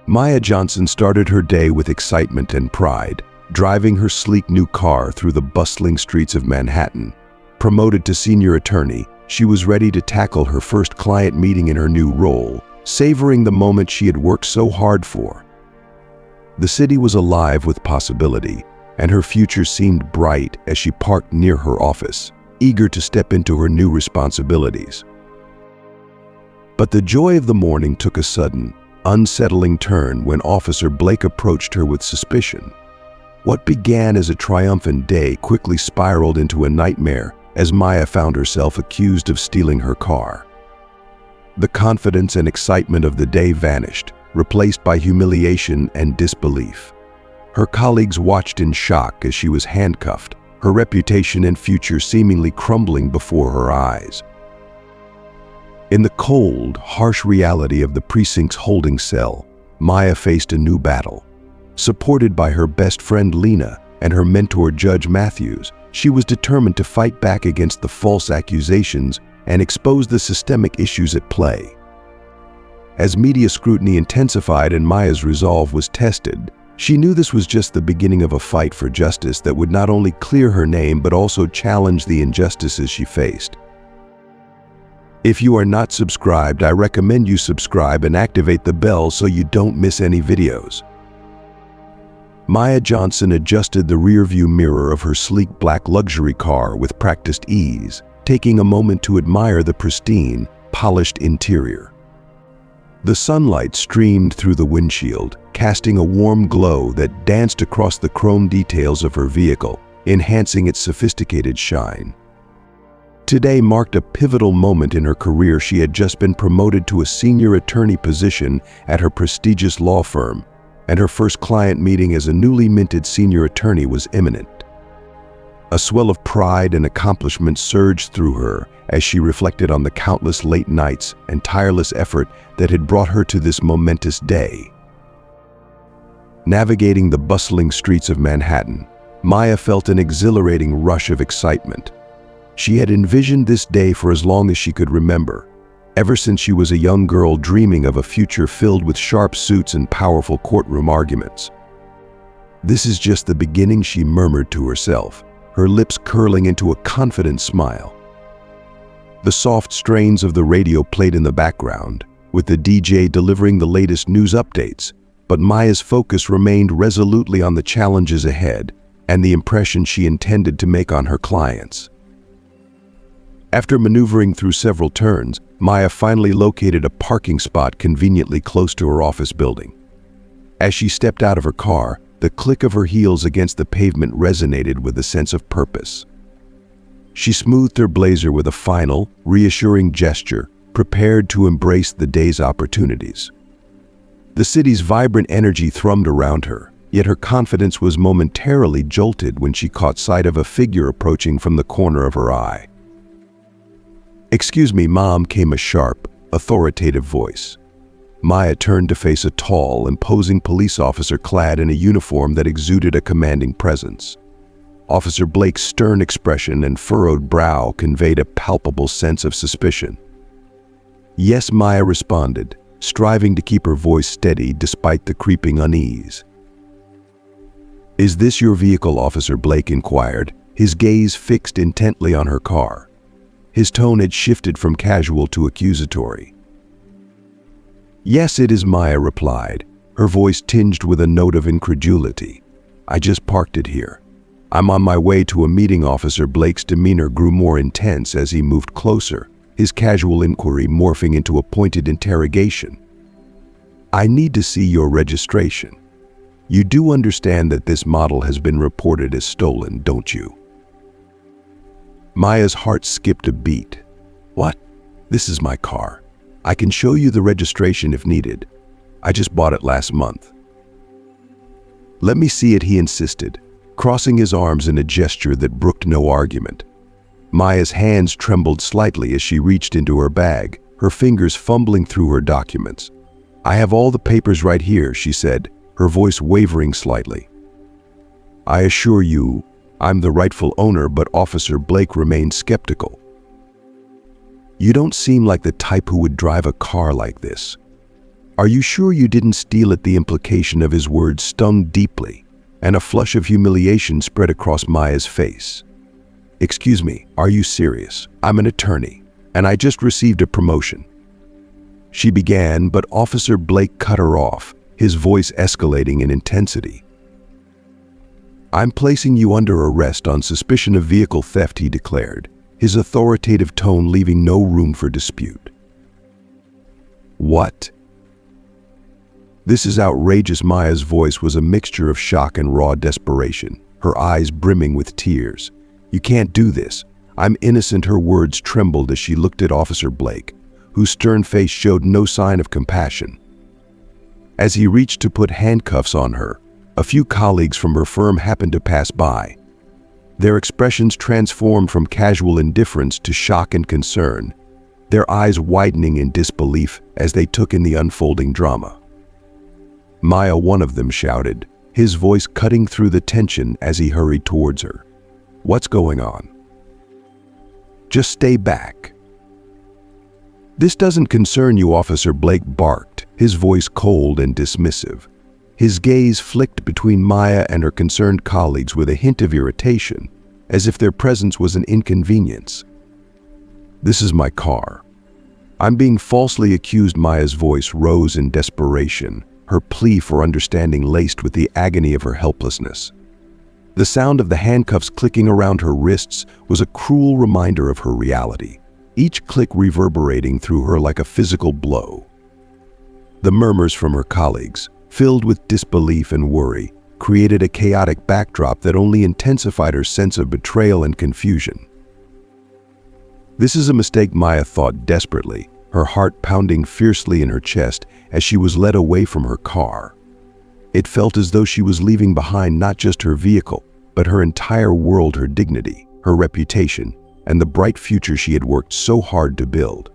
Maya Johnson started her day with excitement and pride, driving her sleek new car through the bustling streets of Manhattan. Promoted to senior attorney, she was ready to tackle her first client meeting in her new role, savoring the moment she had worked so hard for. The city was alive with possibility, and her future seemed bright as she parked near her office, eager to step into her new responsibilities. But the joy of the morning took a sudden, unsettling turn when Officer Blake approached her with suspicion. What began as a triumphant day quickly spiraled into a nightmare as Maya found herself accused of stealing her car. The confidence and excitement of the day vanished, replaced by humiliation and disbelief. Her colleagues watched in shock as she was handcuffed, her reputation and future seemingly crumbling before her eyes. In the cold, harsh reality of the precinct's holding cell, Maya faced a new battle. Supported by her best friend Lena and her mentor Judge Matthews, she was determined to fight back against the false accusations and expose the systemic issues at play. As media scrutiny intensified and Maya's resolve was tested, she knew this was just the beginning of a fight for justice that would not only clear her name but also challenge the injustices she faced. If you are not subscribed, I recommend you subscribe and activate the bell so you don't miss any videos. Maya Johnson adjusted the rearview mirror of her sleek black luxury car with practiced ease, taking a moment to admire the pristine, polished interior. The sunlight streamed through the windshield, casting a warm glow that danced across the chrome details of her vehicle, enhancing its sophisticated shine. Today marked a pivotal moment in her career. She had just been promoted to a senior attorney position at her prestigious law firm, and her first client meeting as a newly minted senior attorney was imminent. A swell of pride and accomplishment surged through her as she reflected on the countless late nights and tireless effort that had brought her to this momentous day. Navigating the bustling streets of Manhattan, Maya felt an exhilarating rush of excitement. She had envisioned this day for as long as she could remember, ever since she was a young girl dreaming of a future filled with sharp suits and powerful courtroom arguments. "This is just the beginning," she murmured to herself, her lips curling into a confident smile. The soft strains of the radio played in the background, with the DJ delivering the latest news updates, but Maya's focus remained resolutely on the challenges ahead and the impression she intended to make on her clients. After maneuvering through several turns, Maya finally located a parking spot conveniently close to her office building. As she stepped out of her car, the click of her heels against the pavement resonated with a sense of purpose. She smoothed her blazer with a final, reassuring gesture, prepared to embrace the day's opportunities. The city's vibrant energy thrummed around her, yet her confidence was momentarily jolted when she caught sight of a figure approaching from the corner of her eye. "Excuse me, Mom," came a sharp, authoritative voice. Maya turned to face a tall, imposing police officer clad in a uniform that exuded a commanding presence. Officer Blake's stern expression and furrowed brow conveyed a palpable sense of suspicion. "Yes," Maya responded, striving to keep her voice steady despite the creeping unease. "Is this your vehicle?" Officer Blake inquired, his gaze fixed intently on her car. His tone had shifted from casual to accusatory. "Yes, it is," Maya replied, her voice tinged with a note of incredulity. "I just parked it here. I'm on my way to a meeting." Officer Blake's demeanor grew more intense as he moved closer, his casual inquiry morphing into a pointed interrogation. "I need to see your registration. You do understand that this model has been reported as stolen, don't you?" Maya's heart skipped a beat. "What? This is my car. I can show you the registration if needed. I just bought it last month." "Let me see it," he insisted, crossing his arms in a gesture that brooked no argument. Maya's hands trembled slightly as she reached into her bag, her fingers fumbling through her documents. "I have all the papers right here," she said, her voice wavering slightly. "I assure you, I'm the rightful owner," but Officer Blake remained skeptical. "You don't seem like the type who would drive a car like this. "Are you sure you didn't steal it?" The implication of his words stung deeply, and a flush of humiliation spread across Maya's face. "Excuse me, are you serious? I'm an attorney, and I just received a promotion." She began, but Officer Blake cut her off, his voice escalating in intensity. "I'm placing you under arrest on suspicion of vehicle theft," he declared, his authoritative tone leaving no room for dispute. "What?" "This is outrageous." Maya's voice was a mixture of shock and raw desperation, her eyes brimming with tears. "You can't do this. I'm innocent." Her words trembled as she looked at Officer Blake, whose stern face showed no sign of compassion. As he reached to put handcuffs on her, a few colleagues from her firm happened to pass by. Their expressions transformed from casual indifference to shock and concern, their eyes widening in disbelief as they took in the unfolding drama. "Maya," one of them shouted, his voice cutting through the tension as he hurried towards her. "What's going on? Just stay back." "This doesn't concern you," Officer Blake barked, his voice cold and dismissive. His gaze flicked between Maya and her concerned colleagues with a hint of irritation, as if their presence was an inconvenience. "This is my car. I'm being falsely accused." Maya's voice rose in desperation, her plea for understanding laced with the agony of her helplessness. The sound of the handcuffs clicking around her wrists was a cruel reminder of her reality, each click reverberating through her like a physical blow. The murmurs from her colleagues, filled with disbelief and worry, created a chaotic backdrop that only intensified her sense of betrayal and confusion. "This is a mistake," Maya thought desperately, her heart pounding fiercely in her chest as she was led away from her car. It felt as though she was leaving behind not just her vehicle, but her entire world, her dignity, her reputation, and the bright future she had worked so hard to build.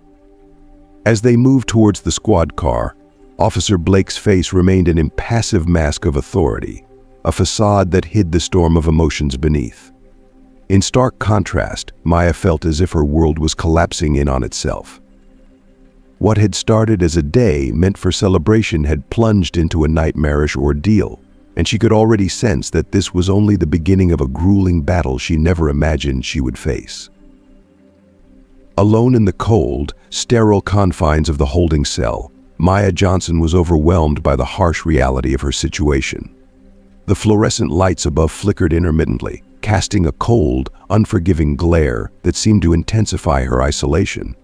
As they moved towards the squad car, Officer Blake's face remained an impassive mask of authority, a facade that hid the storm of emotions beneath. In stark contrast, Maya felt as if her world was collapsing in on itself. What had started as a day meant for celebration had plunged into a nightmarish ordeal, and she could already sense that this was only the beginning of a grueling battle she never imagined she would face. Alone in the cold, sterile confines of the holding cell, Maya Johnson was overwhelmed by the harsh reality of her situation. The fluorescent lights above flickered intermittently, casting a cold, unforgiving glare that seemed to intensify her isolation.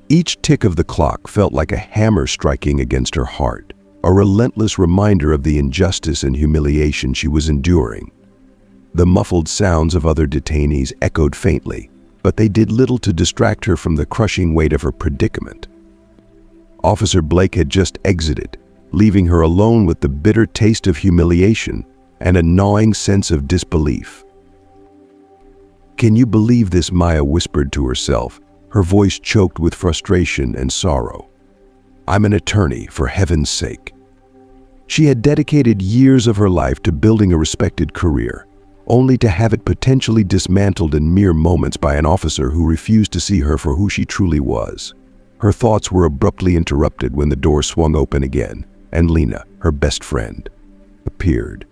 Each tick of the clock felt like a hammer striking against her heart, a relentless reminder of the injustice and humiliation she was enduring. The muffled sounds of other detainees echoed faintly, but they did little to distract her from the crushing weight of her predicament. Officer Blake had just exited, leaving her alone with the bitter taste of humiliation and a gnawing sense of disbelief. "Can you believe this?" Maya whispered to herself, her voice choked with frustration and sorrow. "I'm an attorney, for heaven's sake." She had dedicated years of her life to building a respected career, only to have it potentially dismantled in mere moments by an officer who refused to see her for who she truly was. Her thoughts were abruptly interrupted when the door swung open again, and Lena, her best friend, appeared.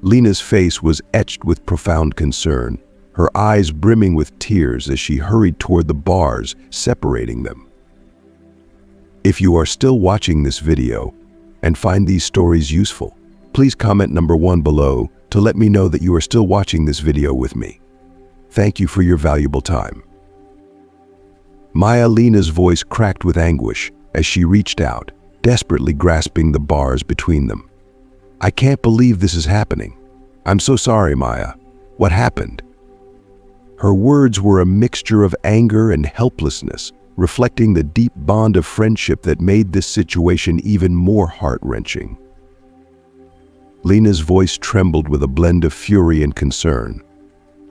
Lena's face was etched with profound concern, her eyes brimming with tears as she hurried toward the bars separating them. If you are still watching this video and find these stories useful, please comment number 1 below to let me know that you are still watching this video with me. Thank you for your valuable time. Lena's voice cracked with anguish as she reached out, desperately grasping the bars between them. "I can't believe this is happening. I'm so sorry, Maya. What happened?" Her words were a mixture of anger and helplessness, reflecting the deep bond of friendship that made this situation even more heart-wrenching. Lena's voice trembled with a blend of fury and concern.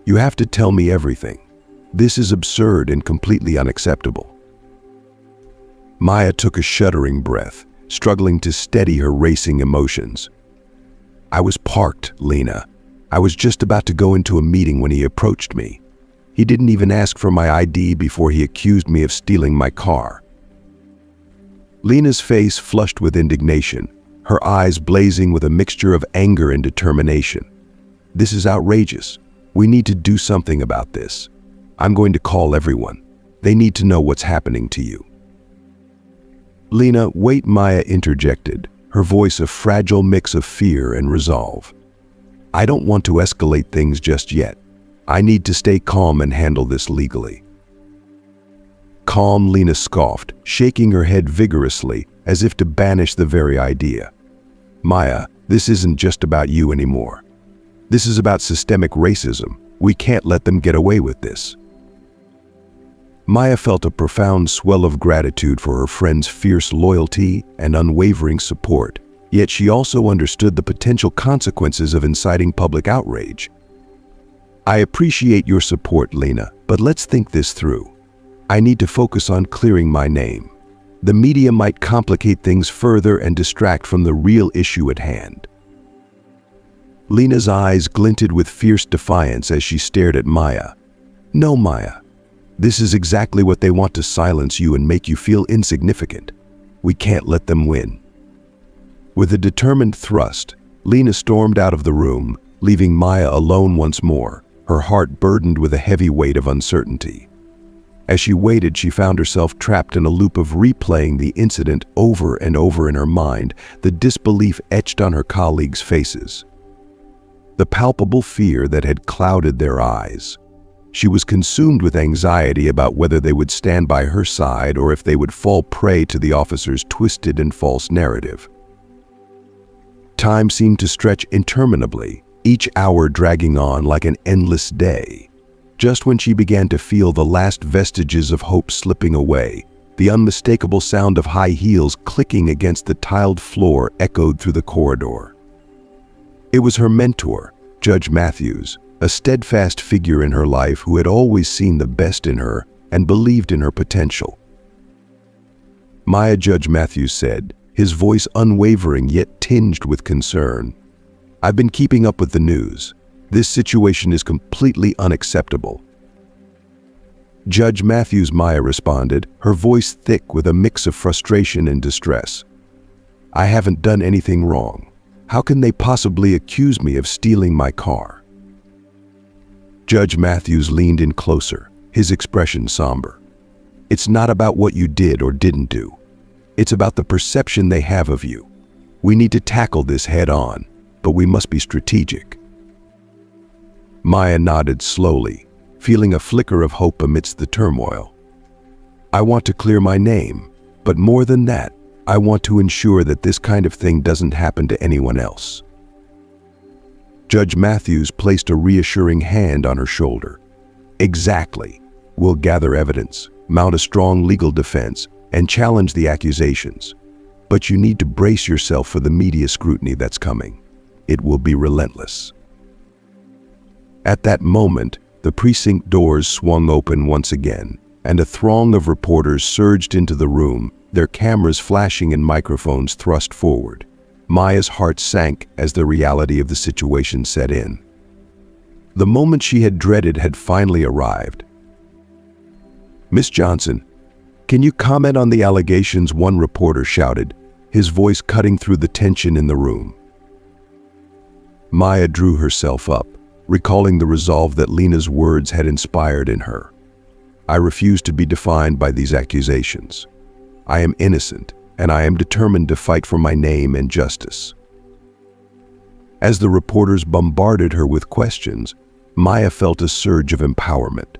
"You have to tell me everything. This is absurd and completely unacceptable." Maya took a shuddering breath, struggling to steady her racing emotions. "I was parked, Lena. I was just about to go into a meeting when he approached me. He didn't even ask for my ID before he accused me of stealing my car." Lena's face flushed with indignation, her eyes blazing with a mixture of anger and determination. This is outrageous. We need to do something about this. I'm going to call everyone. They need to know what's happening to you. Lena, wait, Maya interjected, her voice a fragile mix of fear and resolve. I don't want to escalate things just yet. I need to stay calm and handle this legally. Calm, Lena scoffed, shaking her head vigorously as if to banish the very idea. Maya, this isn't just about you anymore. This is about systemic racism. We can't let them get away with this. Maya felt a profound swell of gratitude for her friend's fierce loyalty and unwavering support, yet she also understood the potential consequences of inciting public outrage. I appreciate your support, Lena, but let's think this through. I need to focus on clearing my name. The media might complicate things further and distract from the real issue at hand. Lena's eyes glinted with fierce defiance as she stared at Maya. No, Maya. This is exactly what they want, to silence you and make you feel insignificant. We can't let them win. With a determined thrust, Lena stormed out of the room, leaving Maya alone once more, her heart burdened with a heavy weight of uncertainty. As she waited, she found herself trapped in a loop of replaying the incident over and over in her mind, the disbelief etched on her colleagues' faces. The palpable fear that had clouded their eyes. She was consumed with anxiety about whether they would stand by her side or if they would fall prey to the officer's twisted and false narrative. Time seemed to stretch interminably, each hour dragging on like an endless day. Just when she began to feel the last vestiges of hope slipping away, the unmistakable sound of high heels clicking against the tiled floor echoed through the corridor. It was her mentor, Judge Matthews, a steadfast figure in her life who had always seen the best in her and believed in her potential. Maya, Judge Matthews said, his voice unwavering yet tinged with concern. I've been keeping up with the news. This situation is completely unacceptable. Judge Matthews, Maya responded, her voice thick with a mix of frustration and distress. I haven't done anything wrong. How can they possibly accuse me of stealing my car? Judge Matthews leaned in closer, his expression somber. It's not about what you did or didn't do. It's about the perception they have of you. We need to tackle this head on, but we must be strategic. Maya nodded slowly, feeling a flicker of hope amidst the turmoil. I want to clear my name, but more than that, I want to ensure that this kind of thing doesn't happen to anyone else. Judge Matthews placed a reassuring hand on her shoulder. Exactly. We'll gather evidence, mount a strong legal defense, and challenge the accusations. But you need to brace yourself for the media scrutiny that's coming. It will be relentless. At that moment, the precinct doors swung open once again, and a throng of reporters surged into the room, their cameras flashing and microphones thrust forward. Maya's heart sank as the reality of the situation set in. The moment she had dreaded had finally arrived. Miss Johnson, can you comment on the allegations? One reporter shouted, his voice cutting through the tension in the room. Maya drew herself up, recalling the resolve that Lena's words had inspired in her. I refuse to be defined by these accusations. I am innocent, and I am determined to fight for my name and justice. As the reporters bombarded her with questions, Maya felt a surge of empowerment.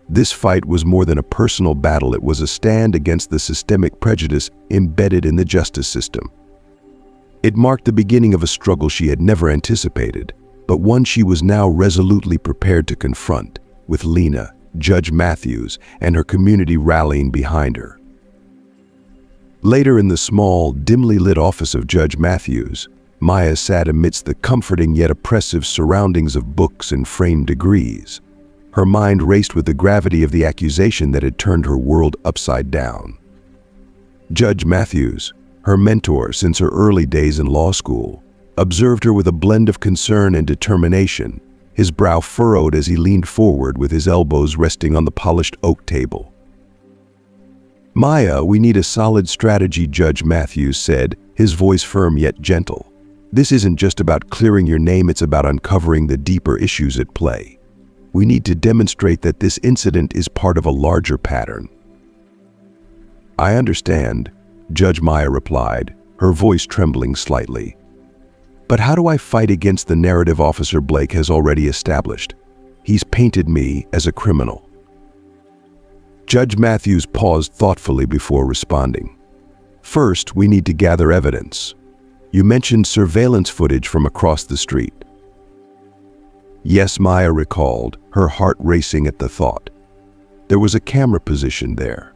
This fight was more than a personal battle, it was a stand against the systemic prejudice embedded in the justice system. It marked the beginning of a struggle she had never anticipated, but one she was now resolutely prepared to confront, with Lena, Judge Matthews, and her community rallying behind her. Later in the small, dimly lit office of Judge Matthews, Maya sat amidst the comforting yet oppressive surroundings of books and framed degrees. Her mind raced with the gravity of the accusation that had turned her world upside down. Judge Matthews, her mentor since her early days in law school, observed her with a blend of concern and determination, his brow furrowed as he leaned forward with his elbows resting on the polished oak table. Maya, we need a solid strategy, Judge Matthews said, his voice firm yet gentle. This isn't just about clearing your name, it's about uncovering the deeper issues at play. We need to demonstrate that this incident is part of a larger pattern. I understand, Judge Maya replied, her voice trembling slightly. But how do I fight against the narrative Officer Blake has already established? He's painted me as a criminal. Judge Matthews paused thoughtfully before responding. First, we need to gather evidence. You mentioned surveillance footage from across the street. Yes, Maya recalled, her heart racing at the thought. There was a camera positioned there.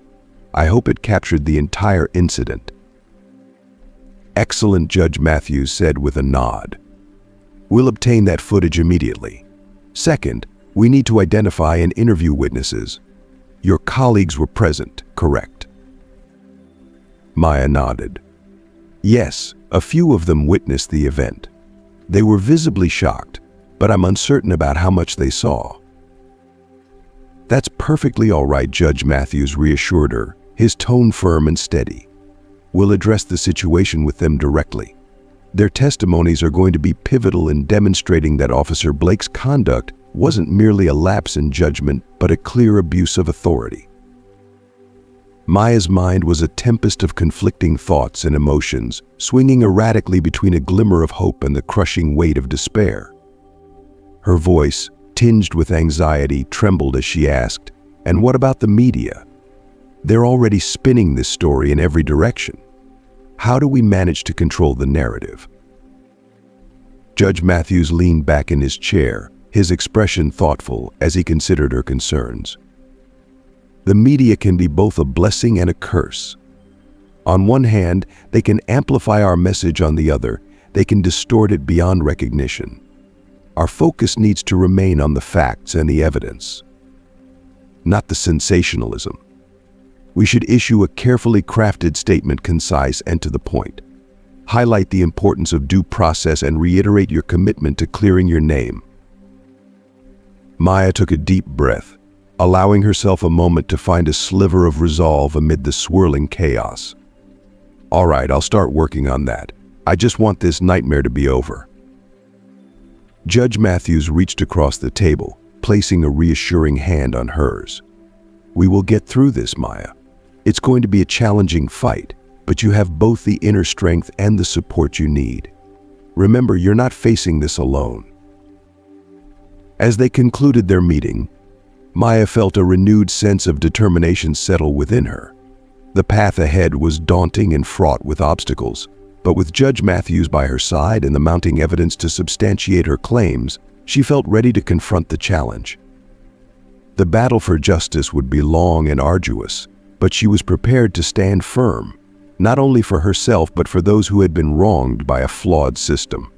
I hope it captured the entire incident. Excellent, Judge Matthews said with a nod. We'll obtain that footage immediately. Second, we need to identify and interview witnesses. Your colleagues were present, correct? Maya nodded. Yes, a few of them witnessed the event. They were visibly shocked, but I'm uncertain about how much they saw. That's perfectly all right, Judge Matthews reassured her, his tone firm and steady. We'll address the situation with them directly. Their testimonies are going to be pivotal in demonstrating that Officer Blake's conduct wasn't merely a lapse in judgment, but a clear abuse of authority. Maya's mind was a tempest of conflicting thoughts and emotions, swinging erratically between a glimmer of hope and the crushing weight of despair. Her voice, tinged with anxiety, trembled as she asked, "And what about the media? They're already spinning this story in every direction. How do we manage to control the narrative?" Judge Matthews leaned back in his chair, his expression thoughtful as he considered her concerns. The media can be both a blessing and a curse. On one hand, they can amplify our message. On the other, they can distort it beyond recognition. Our focus needs to remain on the facts and the evidence, not the sensationalism. We should issue a carefully crafted statement, concise and to the point. Highlight the importance of due process and reiterate your commitment to clearing your name. Maya took a deep breath, allowing herself a moment to find a sliver of resolve amid the swirling chaos. All right, I'll start working on that. I just want this nightmare to be over. Judge Matthews reached across the table, placing a reassuring hand on hers. We will get through this, Maya. It's going to be a challenging fight, but you have both the inner strength and the support you need. Remember, you're not facing this alone. As they concluded their meeting, Maya felt a renewed sense of determination settle within her. The path ahead was daunting and fraught with obstacles, but with Judge Matthews by her side and the mounting evidence to substantiate her claims, she felt ready to confront the challenge. The battle for justice would be long and arduous, but she was prepared to stand firm, not only for herself but for those who had been wronged by a flawed system.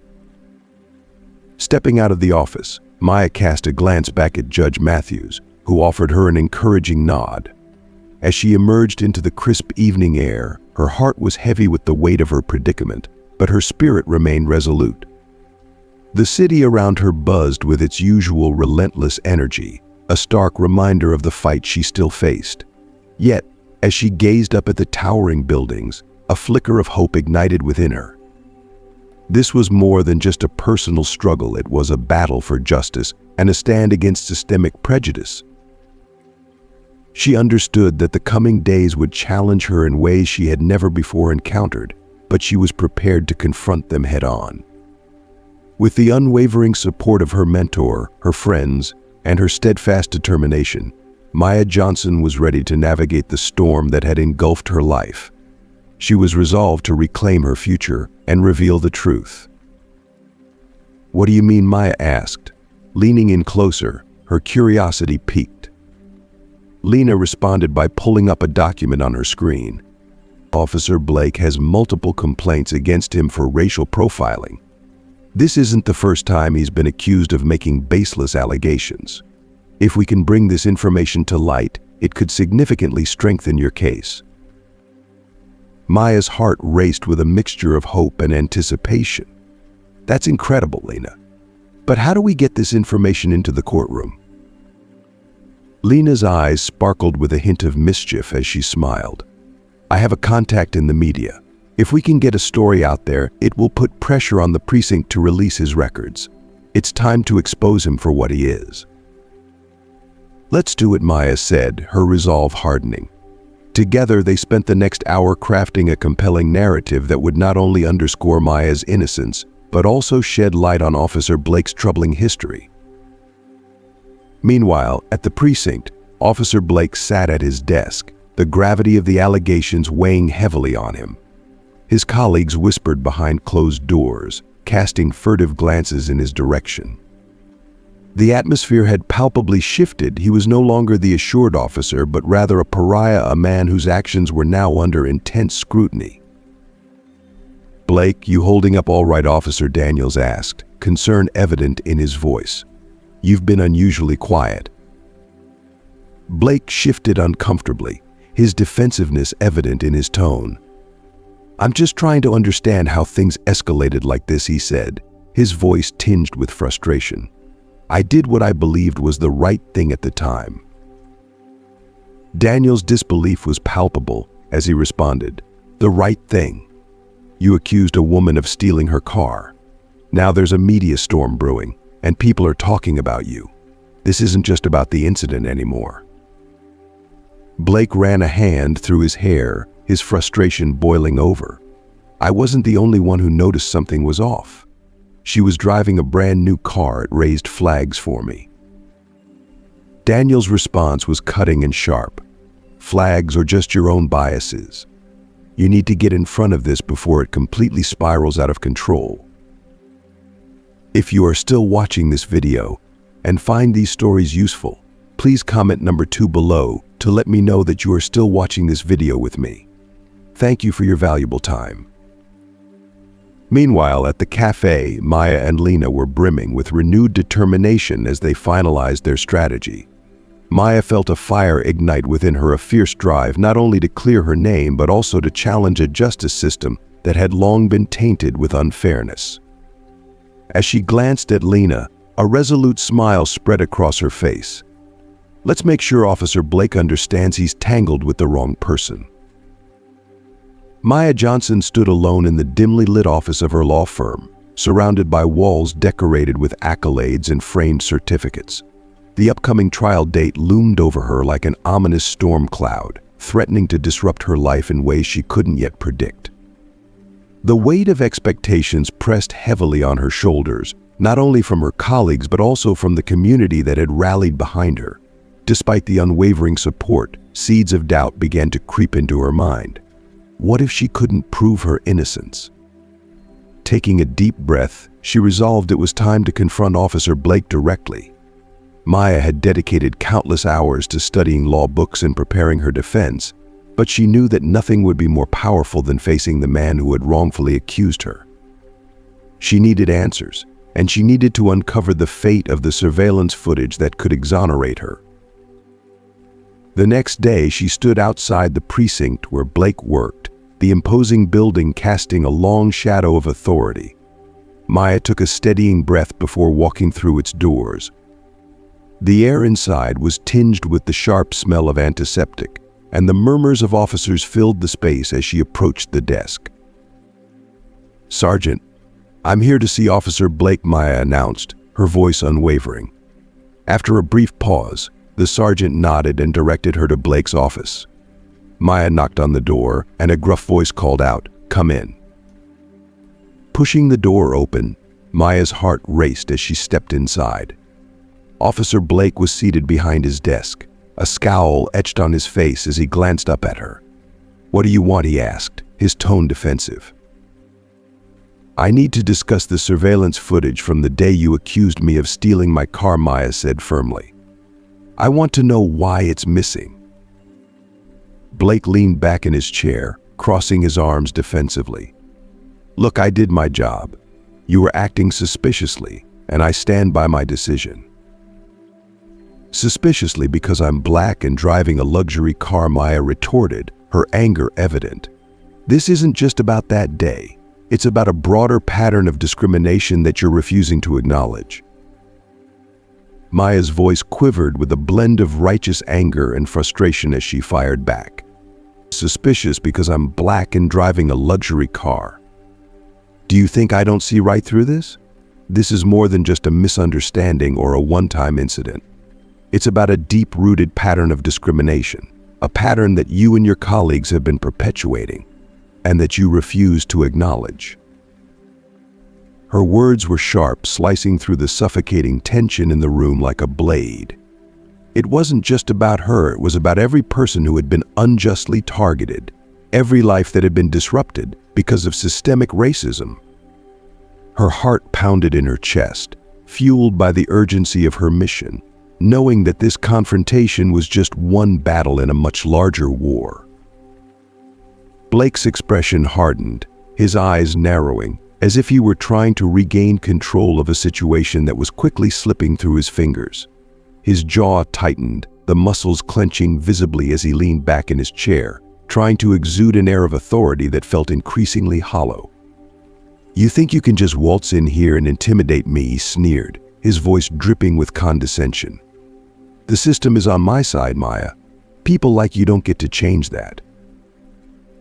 Stepping out of the office, Maya cast a glance back at Judge Matthews, who offered her an encouraging nod. As she emerged into the crisp evening air, her heart was heavy with the weight of her predicament, but her spirit remained resolute. The city around her buzzed with its usual relentless energy, a stark reminder of the fight she still faced. Yet, as she gazed up at the towering buildings, a flicker of hope ignited within her. This was more than just a personal struggle, it was a battle for justice and a stand against systemic prejudice. She understood that the coming days would challenge her in ways she had never before encountered, but she was prepared to confront them head-on. With the unwavering support of her mentor, her friends, and her steadfast determination, Maya Johnson was ready to navigate the storm that had engulfed her life. She was resolved to reclaim her future and reveal the truth. "What do you mean?" Maya asked, leaning in closer, her curiosity piqued. Lena responded by pulling up a document on her screen. Officer Blake has multiple complaints against him for racial profiling. This isn't the first time he's been accused of making baseless allegations. If we can bring this information to light, it could significantly strengthen your case. Maya's heart raced with a mixture of hope and anticipation. That's incredible, Lena. But how do we get this information into the courtroom? Lena's eyes sparkled with a hint of mischief as she smiled. I have a contact in the media. If we can get a story out there, it will put pressure on the precinct to release his records. It's time to expose him for what he is." "Let's do it," Maya said, her resolve hardening. Together, they spent the next hour crafting a compelling narrative that would not only underscore Maya's innocence, but also shed light on Officer Blake's troubling history. Meanwhile, at the precinct, Officer Blake sat at his desk, the gravity of the allegations weighing heavily on him. His colleagues whispered behind closed doors, casting furtive glances in his direction. The atmosphere had palpably shifted. He was no longer the assured officer, but rather a pariah, a man whose actions were now under intense scrutiny. "Blake, you holding up all right?" Officer Daniels asked, concern evident in his voice. "You've been unusually quiet." Blake shifted uncomfortably, his defensiveness evident in his tone. "I'm just trying to understand how things escalated like this," he said, his voice tinged with frustration. "I did what I believed was the right thing at the time." Daniel's disbelief was palpable as he responded, "The right thing? You accused a woman of stealing her car. Now there's a media storm brewing, and people are talking about you. This isn't just about the incident anymore." Blake ran a hand through his hair, his frustration boiling over. "I wasn't the only one who noticed something was off. She was driving a brand new car. It raised flags for me." Daniel's response was cutting and sharp. "Flags or just your own biases? You need to get in front of this before it completely spirals out of control." If you are still watching this video and find these stories useful, please comment number 2 below to let me know that you are still watching this video with me. Thank you for your valuable time. Meanwhile, at the cafe, Maya and Lena were brimming with renewed determination as they finalized their strategy. Maya felt a fire ignite within her, a fierce drive not only to clear her name but also to challenge a justice system that had long been tainted with unfairness. As she glanced at Lena, a resolute smile spread across her face. "Let's make sure Officer Blake understands he's tangled with the wrong person." Maya Johnson stood alone in the dimly lit office of her law firm, surrounded by walls decorated with accolades and framed certificates. The upcoming trial date loomed over her like an ominous storm cloud, threatening to disrupt her life in ways she couldn't yet predict. The weight of expectations pressed heavily on her shoulders, not only from her colleagues but also from the community that had rallied behind her. Despite the unwavering support, seeds of doubt began to creep into her mind. What if she couldn't prove her innocence? Taking a deep breath, she resolved it was time to confront Officer Blake directly. Maya had dedicated countless hours to studying law books and preparing her defense, but she knew that nothing would be more powerful than facing the man who had wrongfully accused her. She needed answers, and she needed to uncover the fate of the surveillance footage that could exonerate her. The next day, she stood outside the precinct where Blake worked, the imposing building casting a long shadow of authority. Maya took a steadying breath before walking through its doors. The air inside was tinged with the sharp smell of antiseptic, and the murmurs of officers filled the space as she approached the desk. "Sergeant, I'm here to see Officer Blake," Maya announced, her voice unwavering. After a brief pause, the sergeant nodded and directed her to Blake's office. Maya knocked on the door, and a gruff voice called out, "Come in." Pushing the door open, Maya's heart raced as she stepped inside. Officer Blake was seated behind his desk, a scowl etched on his face as he glanced up at her. "What do you want?" he asked, his tone defensive. "I need to discuss the surveillance footage from the day you accused me of stealing my car," Maya said firmly. "I want to know why it's missing." Blake leaned back in his chair, crossing his arms defensively. "Look, I did my job. You were acting suspiciously, and I stand by my decision." "Suspiciously because I'm black and driving a luxury car," Maya retorted, her anger evident. "This isn't just about that day. It's about a broader pattern of discrimination that you're refusing to acknowledge." Maya's voice quivered with a blend of righteous anger and frustration as she fired back. Suspicious because I'm black and driving a luxury car. Do you think I don't see right through this? This is more than just a misunderstanding or a one-time incident. It's about a deep-rooted pattern of discrimination, a pattern that you and your colleagues have been perpetuating, and that you refuse to acknowledge. Her words were sharp, slicing through the suffocating tension in the room like a blade. It wasn't just about her, it was about every person who had been unjustly targeted, every life that had been disrupted because of systemic racism. Her heart pounded in her chest, fueled by the urgency of her mission, knowing that this confrontation was just one battle in a much larger war. Blake's expression hardened, his eyes narrowing, as if he were trying to regain control of a situation that was quickly slipping through his fingers. His jaw tightened, the muscles clenching visibly as he leaned back in his chair, trying to exude an air of authority that felt increasingly hollow. "You think you can just waltz in here and intimidate me?" he sneered, his voice dripping with condescension. "The system is on my side, Maya. People like you don't get to change that."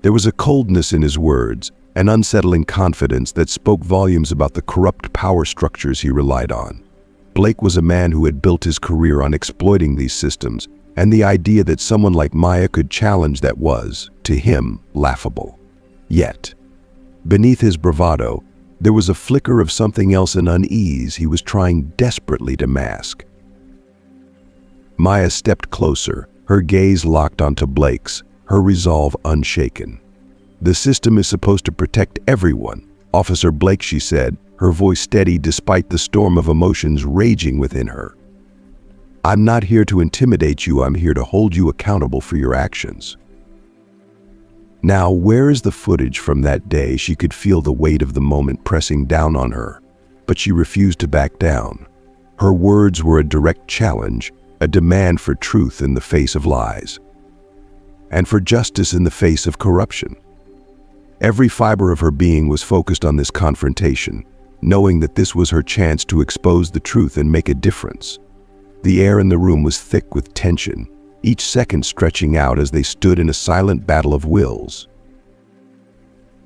There was a coldness in his words, an unsettling confidence that spoke volumes about the corrupt power structures he relied on. Blake was a man who had built his career on exploiting these systems, and the idea that someone like Maya could challenge that was, to him, laughable. Yet, beneath his bravado, there was a flicker of something else, an unease he was trying desperately to mask. Maya stepped closer, her gaze locked onto Blake's, her resolve unshaken. "The system is supposed to protect everyone, Officer Blake," she said, her voice steady despite the storm of emotions raging within her. "I'm not here to intimidate you, I'm here to hold you accountable for your actions." Now, where is the footage from that day? She could feel the weight of the moment pressing down on her, but she refused to back down. Her words were a direct challenge, a demand for truth in the face of lies, and for justice in the face of corruption. Every fiber of her being was focused on this confrontation, knowing that this was her chance to expose the truth and make a difference. The air in the room was thick with tension, each second stretching out as they stood in a silent battle of wills.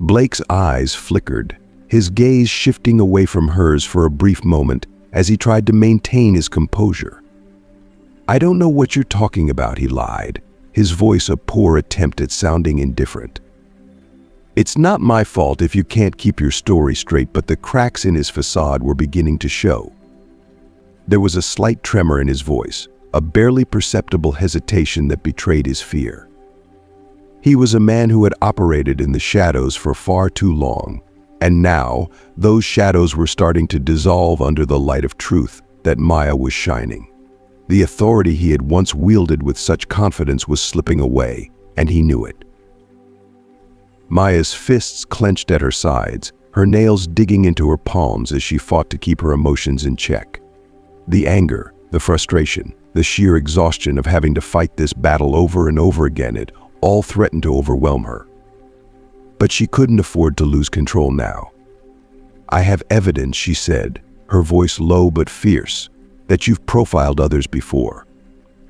Blake's eyes flickered, his gaze shifting away from hers for a brief moment as he tried to maintain his composure. "I don't know what you're talking about," he lied, his voice a poor attempt at sounding indifferent. "It's not my fault if you can't keep your story straight," but the cracks in his facade were beginning to show. There was a slight tremor in his voice, a barely perceptible hesitation that betrayed his fear. He was a man who had operated in the shadows for far too long, and now those shadows were starting to dissolve under the light of truth that Maya was shining. The authority he had once wielded with such confidence was slipping away, and he knew it. Maya's fists clenched at her sides, her nails digging into her palms as she fought to keep her emotions in check. The anger, the frustration, the sheer exhaustion of having to fight this battle over and over again, it all threatened to overwhelm her. But she couldn't afford to lose control now. "I have evidence," she said, her voice low but fierce, "that you've profiled others before.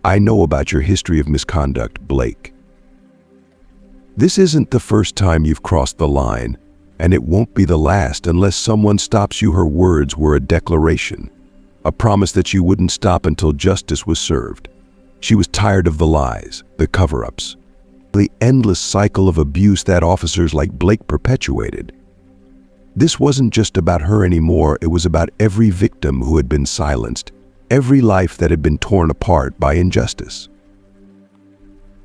I know about your history of misconduct, Blake. This isn't the first time you've crossed the line, and it won't be the last unless someone stops you." Her words were a declaration, a promise that she wouldn't stop until justice was served. She was tired of the lies, the cover-ups, the endless cycle of abuse that officers like Blake perpetuated. This wasn't just about her anymore, it was about every victim who had been silenced, every life that had been torn apart by injustice.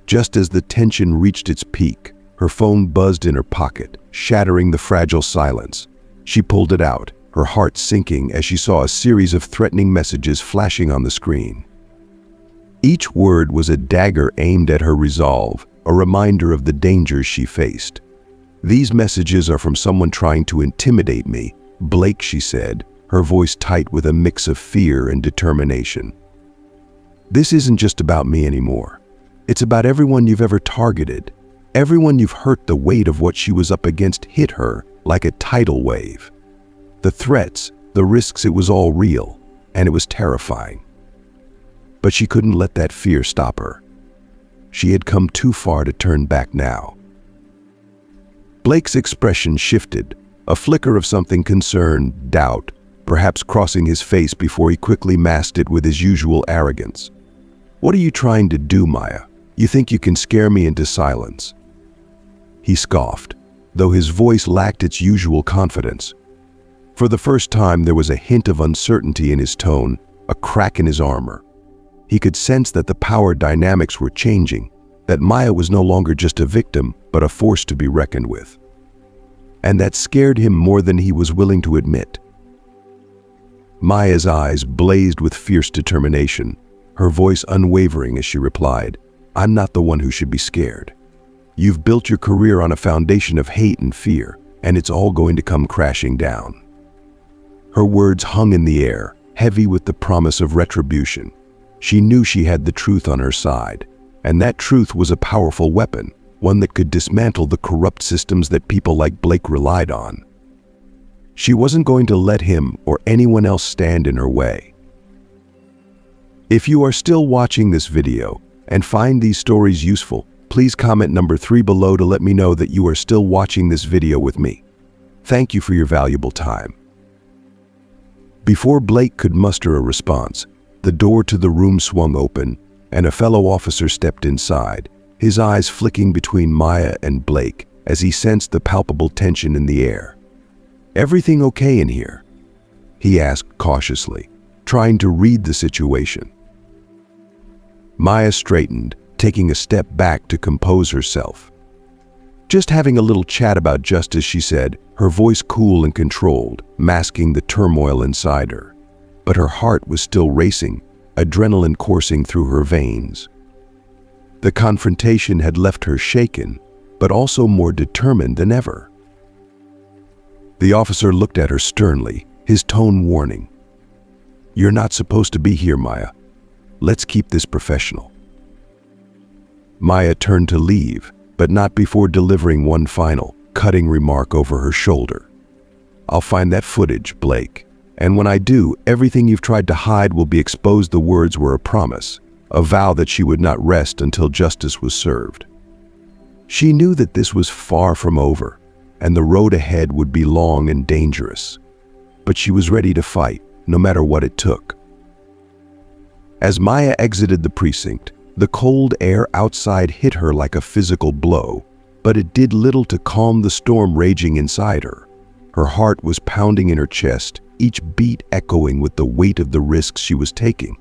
Just as the tension reached its peak, her phone buzzed in her pocket, shattering the fragile silence. She pulled it out, her heart sinking as she saw a series of threatening messages flashing on the screen. Each word was a dagger aimed at her resolve, a reminder of the dangers she faced. "These messages are from someone trying to intimidate me, Blake," she said, her voice tight with a mix of fear and determination. "This isn't just about me anymore. It's about everyone you've ever targeted, everyone you've hurt." The weight of what she was up against hit her like a tidal wave. The threats, the risks, it was all real, and it was terrifying. But she couldn't let that fear stop her. She had come too far to turn back now. Blake's expression shifted, a flicker of something concerned, doubt, perhaps crossing his face before he quickly masked it with his usual arrogance. "What are you trying to do, Maya? You think you can scare me into silence?" He scoffed, though his voice lacked its usual confidence. For the first time, there was a hint of uncertainty in his tone, a crack in his armor. He could sense that the power dynamics were changing, that Maya was no longer just a victim, but a force to be reckoned with. And that scared him more than he was willing to admit. Maya's eyes blazed with fierce determination, her voice unwavering as she replied, "I'm not the one who should be scared. You've built your career on a foundation of hate and fear, and it's all going to come crashing down." Her words hung in the air, heavy with the promise of retribution. She knew she had the truth on her side, and that truth was a powerful weapon, one that could dismantle the corrupt systems that people like Blake relied on. She wasn't going to let him or anyone else stand in her way. If you are still watching this video and find these stories useful, please comment number 3 below to let me know that you are still watching this video with me. Thank you for your valuable time. Before Blake could muster a response, the door to the room swung open, and a fellow officer stepped inside, his eyes flicking between Maya and Blake as he sensed the palpable tension in the air. "Everything okay in here?" he asked cautiously, trying to read the situation. Maya straightened, taking a step back to compose herself. "Just having a little chat about justice," she said, her voice cool and controlled, masking the turmoil inside her. But her heart was still racing, adrenaline coursing through her veins. The confrontation had left her shaken, but also more determined than ever. The officer looked at her sternly, his tone warning. "You're not supposed to be here, Maya. Let's keep this professional." Maya turned to leave, but not before delivering one final, cutting remark over her shoulder. "I'll find that footage, Blake. And when I do, everything you've tried to hide will be exposed." The words were a promise, a vow that she would not rest until justice was served. She knew that this was far from over, and the road ahead would be long and dangerous. But she was ready to fight, no matter what it took. As Maya exited the precinct, the cold air outside hit her like a physical blow, but it did little to calm the storm raging inside her. Her heart was pounding in her chest, each beat echoing with the weight of the risks she was taking.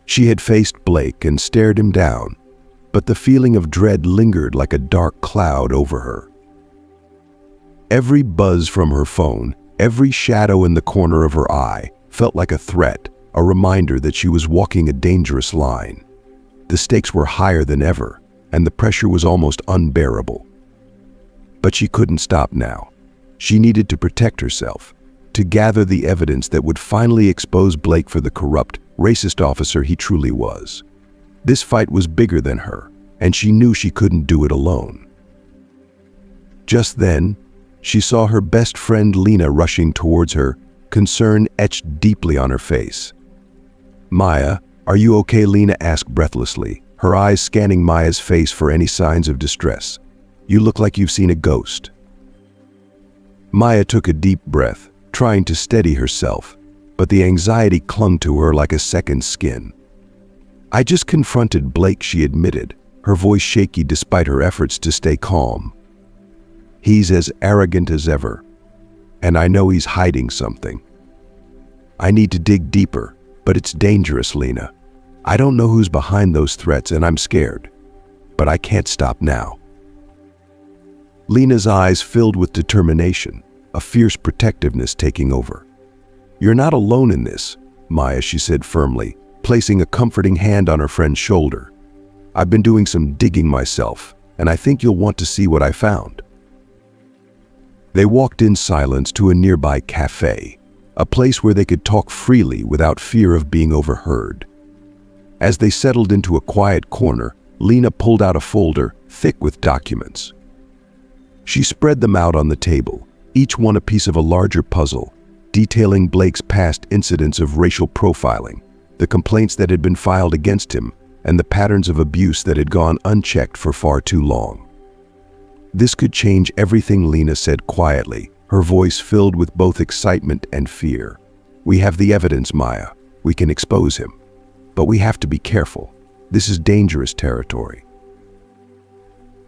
She had faced Blake and stared him down, but the feeling of dread lingered like a dark cloud over her. Every buzz from her phone, every shadow in the corner of her eye, felt like a threat, a reminder that she was walking a dangerous line. The stakes were higher than ever, and the pressure was almost unbearable. But she couldn't stop now. She needed to protect herself, to gather the evidence that would finally expose Blake for the corrupt, racist officer he truly was. This fight was bigger than her, and she knew she couldn't do it alone. Just then, she saw her best friend Lena rushing towards her, concern etched deeply on her face. "Maya, are you okay?" Lena asked breathlessly, her eyes scanning Maya's face for any signs of distress. "You look like you've seen a ghost." Maya took a deep breath, trying to steady herself, but the anxiety clung to her like a second skin. "I just confronted Blake," she admitted, her voice shaky despite her efforts to stay calm. "He's as arrogant as ever, and I know he's hiding something. I need to dig deeper, but it's dangerous, Lena. I don't know who's behind those threats, and I'm scared, but I can't stop now." Lena's eyes filled with determination, a fierce protectiveness taking over. "You're not alone in this, Maya," she said firmly, placing a comforting hand on her friend's shoulder. "I've been doing some digging myself, and I think you'll want to see what I found." They walked in silence to a nearby cafe, a place where they could talk freely without fear of being overheard. As they settled into a quiet corner, Lena pulled out a folder thick with documents. She spread them out on the table, each one a piece of a larger puzzle, detailing Blake's past incidents of racial profiling, the complaints that had been filed against him, and the patterns of abuse that had gone unchecked for far too long. "This could change everything," Lena said quietly, her voice filled with both excitement and fear. "We have the evidence, Maya. We can expose him. But we have to be careful. This is dangerous territory."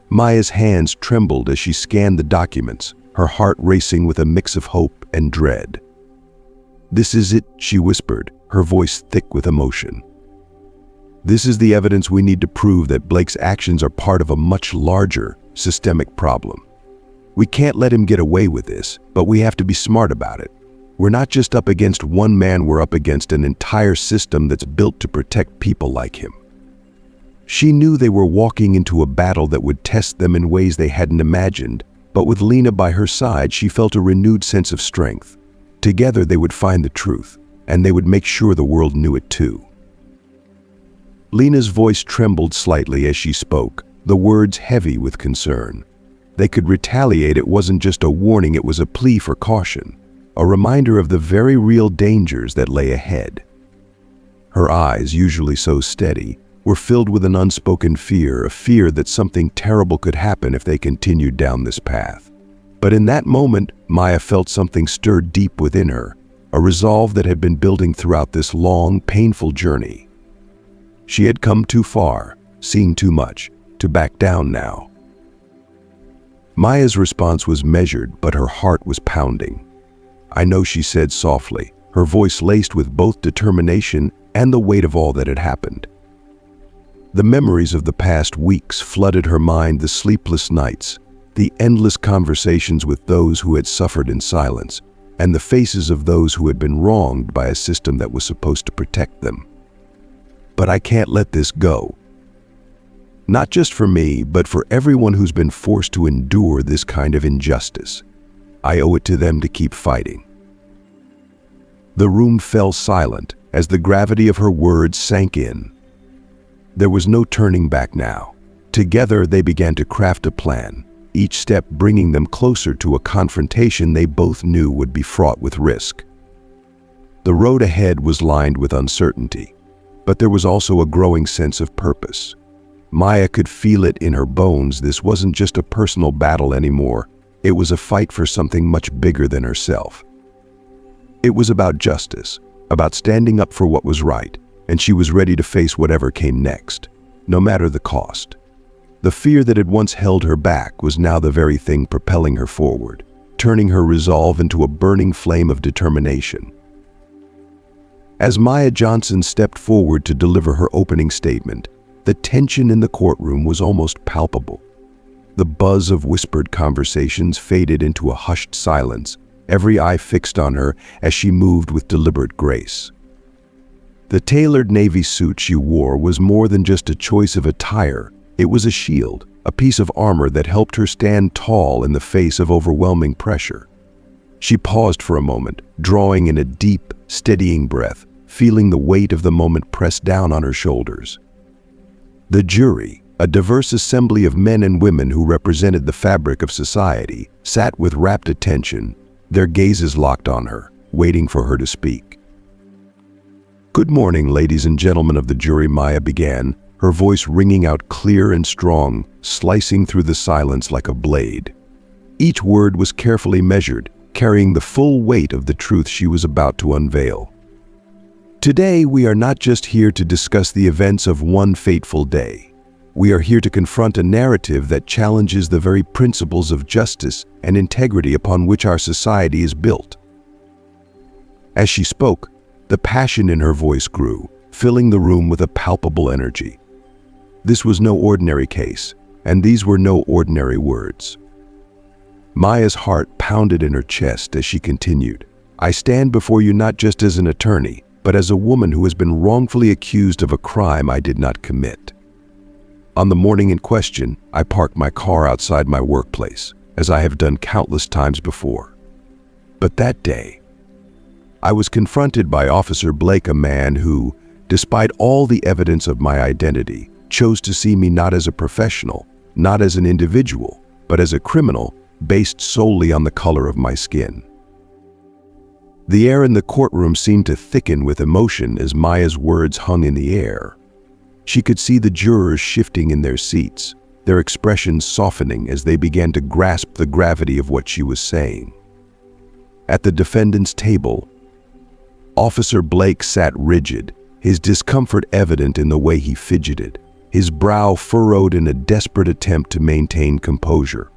Maya's hands trembled as she scanned the documents, her heart racing with a mix of hope and dread. "This is it," she whispered, her voice thick with emotion. "This is the evidence we need to prove that Blake's actions are part of a much larger, systemic problem. We can't let him get away with this, but we have to be smart about it. We're not just up against one man, we're up against an entire system that's built to protect people like him." She knew they were walking into a battle that would test them in ways they hadn't imagined, but with Lena by her side, she felt a renewed sense of strength. Together they would find the truth, and they would make sure the world knew it too. Lena's voice trembled slightly as she spoke, the words heavy with concern. They could retaliate. It wasn't just a warning, it was a plea for caution, a reminder of the very real dangers that lay ahead. Her eyes, usually so steady, were filled with an unspoken fear, a fear that something terrible could happen if they continued down this path. But in that moment, Maya felt something stir deep within her, a resolve that had been building throughout this long, painful journey. She had come too far, seen too much, to back down now. Maya's response was measured, but her heart was pounding. "I know," she said softly, her voice laced with both determination and the weight of all that had happened. The memories of the past weeks flooded her mind, the sleepless nights, the endless conversations with those who had suffered in silence, and the faces of those who had been wronged by a system that was supposed to protect them. "But I can't let this go. Not just for me, but for everyone who's been forced to endure this kind of injustice. I owe it to them to keep fighting." The room fell silent as the gravity of her words sank in. There was no turning back now. Together they began to craft a plan, each step bringing them closer to a confrontation they both knew would be fraught with risk. The road ahead was lined with uncertainty, but there was also a growing sense of purpose. Maya could feel it in her bones. This wasn't just a personal battle anymore. It was a fight for something much bigger than herself. It was about justice, about standing up for what was right, and she was ready to face whatever came next, no matter the cost. The fear that had once held her back was now the very thing propelling her forward, turning her resolve into a burning flame of determination. As Maya Johnson stepped forward to deliver her opening statement, the tension in the courtroom was almost palpable. The buzz of whispered conversations faded into a hushed silence, every eye fixed on her as she moved with deliberate grace. The tailored navy suit she wore was more than just a choice of attire. It was a shield, a piece of armor that helped her stand tall in the face of overwhelming pressure. She paused for a moment, drawing in a deep, steadying breath, feeling the weight of the moment press down on her shoulders. The jury, a diverse assembly of men and women who represented the fabric of society, sat with rapt attention, their gazes locked on her, waiting for her to speak. "Good morning, ladies and gentlemen of the jury," Maya began, her voice ringing out clear and strong, slicing through the silence like a blade. Each word was carefully measured, carrying the full weight of the truth she was about to unveil. "Today, we are not just here to discuss the events of one fateful day. We are here to confront a narrative that challenges the very principles of justice and integrity upon which our society is built." As she spoke, the passion in her voice grew, filling the room with a palpable energy. This was no ordinary case, and these were no ordinary words. Maya's heart pounded in her chest as she continued, "I stand before you not just as an attorney, but as a woman who has been wrongfully accused of a crime I did not commit. On the morning in question, I parked my car outside my workplace, as I have done countless times before. But that day, I was confronted by Officer Blake, a man who, despite all the evidence of my identity, chose to see me not as a professional, not as an individual, but as a criminal based solely on the color of my skin." The air in the courtroom seemed to thicken with emotion as Maya's words hung in the air. She could see the jurors shifting in their seats, their expressions softening as they began to grasp the gravity of what she was saying. At the defendant's table, Officer Blake sat rigid, his discomfort evident in the way he fidgeted, his brow furrowed in a desperate attempt to maintain composure.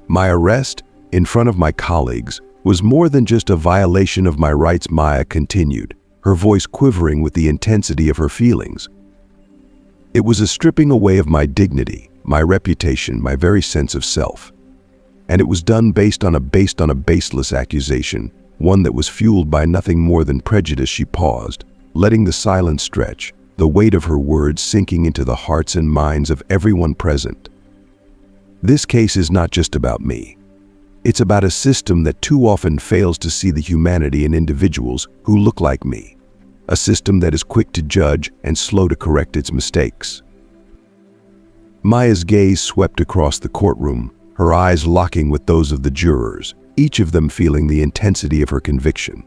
My arrest, in front of my colleagues, was more than just a violation of my rights, Maya continued, her voice quivering with the intensity of her feelings. It was a stripping away of my dignity, my reputation, my very sense of self. And it was done based on a baseless accusation, one that was fueled by nothing more than prejudice. She paused, letting the silence stretch, the weight of her words sinking into the hearts and minds of everyone present. This case is not just about me. It's about a system that too often fails to see the humanity in individuals who look like me. A system that is quick to judge and slow to correct its mistakes. Maya's gaze swept across the courtroom, her eyes locking with those of the jurors, each of them feeling the intensity of her conviction.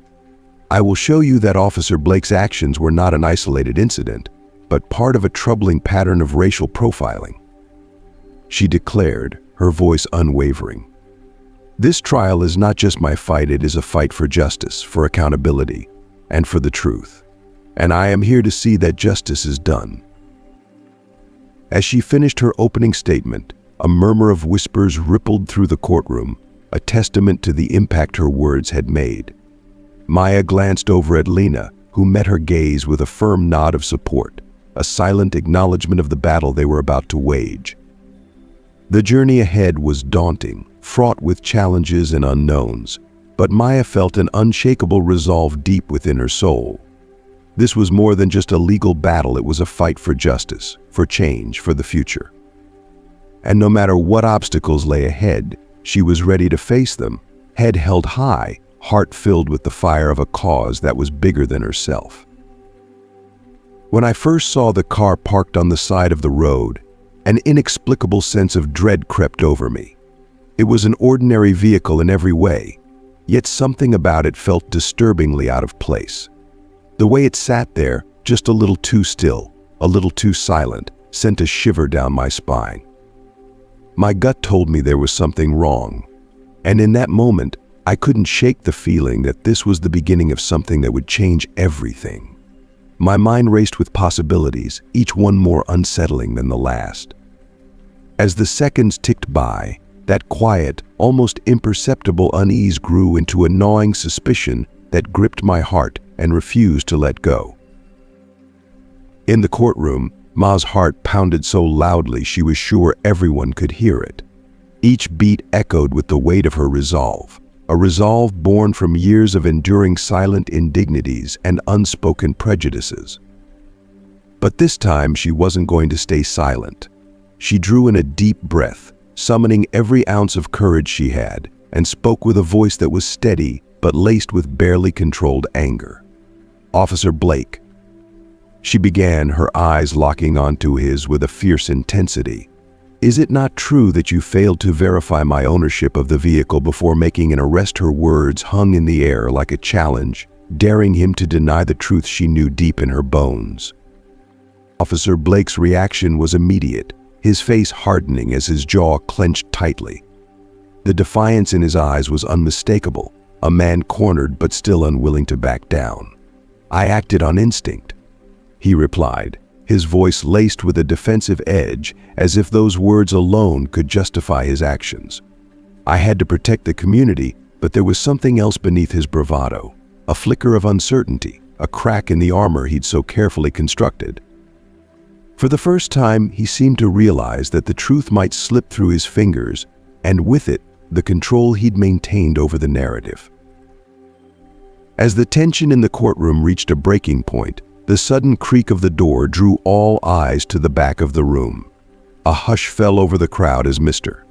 I will show you that Officer Blake's actions were not an isolated incident, but part of a troubling pattern of racial profiling. She declared, her voice unwavering. This trial is not just my fight, it is a fight for justice, for accountability, and for the truth. And I am here to see that justice is done. As she finished her opening statement, a murmur of whispers rippled through the courtroom, a testament to the impact her words had made. Maya glanced over at Lena, who met her gaze with a firm nod of support, a silent acknowledgement of the battle they were about to wage. The journey ahead was daunting, fraught with challenges and unknowns, but Maya felt an unshakable resolve deep within her soul. This was more than just a legal battle, it was a fight for justice, for change, for the future. And no matter what obstacles lay ahead, she was ready to face them, head held high, heart filled with the fire of a cause that was bigger than herself. When I first saw the car parked on the side of the road, an inexplicable sense of dread crept over me. It was an ordinary vehicle in every way, yet something about it felt disturbingly out of place. The way it sat there, just a little too still, a little too silent, sent a shiver down my spine. My gut told me there was something wrong, and in that moment, I couldn't shake the feeling that this was the beginning of something that would change everything. My mind raced with possibilities, each one more unsettling than the last. As the seconds ticked by, that quiet, almost imperceptible unease grew into a gnawing suspicion that gripped my heart and refused to let go. In the courtroom, Ma's heart pounded so loudly she was sure everyone could hear it. Each beat echoed with the weight of her resolve, a resolve born from years of enduring silent indignities and unspoken prejudices. But this time she wasn't going to stay silent. She drew in a deep breath, summoning every ounce of courage she had, and spoke with a voice that was steady but laced with barely controlled anger. "Officer Blake," she began, her eyes locking onto his with a fierce intensity. "Is it not true that you failed to verify my ownership of the vehicle before making an arrest?" Her words hung in the air like a challenge, daring him to deny the truth she knew deep in her bones. Officer Blake's reaction was immediate, his face hardening as his jaw clenched tightly. The defiance in his eyes was unmistakable, a man cornered but still unwilling to back down. "I acted on instinct," he replied, his voice laced with a defensive edge, as if those words alone could justify his actions. "I had to protect the community, but there was something else beneath his bravado, a flicker of uncertainty, a crack in the armor he'd so carefully constructed." For the first time, he seemed to realize that the truth might slip through his fingers, and with it, the control he'd maintained over the narrative. As the tension in the courtroom reached a breaking point, the sudden creak of the door drew all eyes to the back of the room. A hush fell over the crowd as Mr.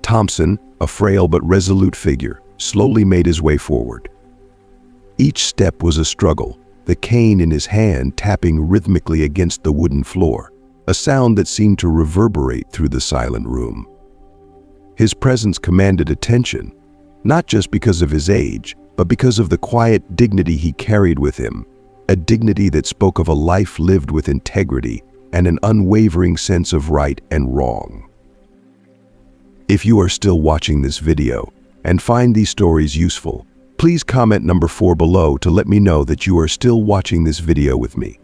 Thompson, a frail but resolute figure, slowly made his way forward. Each step was a struggle, the cane in his hand tapping rhythmically against the wooden floor, a sound that seemed to reverberate through the silent room. His presence commanded attention, not just because of his age, but because of the quiet dignity he carried with him, a dignity that spoke of a life lived with integrity and an unwavering sense of right and wrong. If you are still watching this video and find these stories useful, please comment number 4 below to let me know that you are still watching this video with me.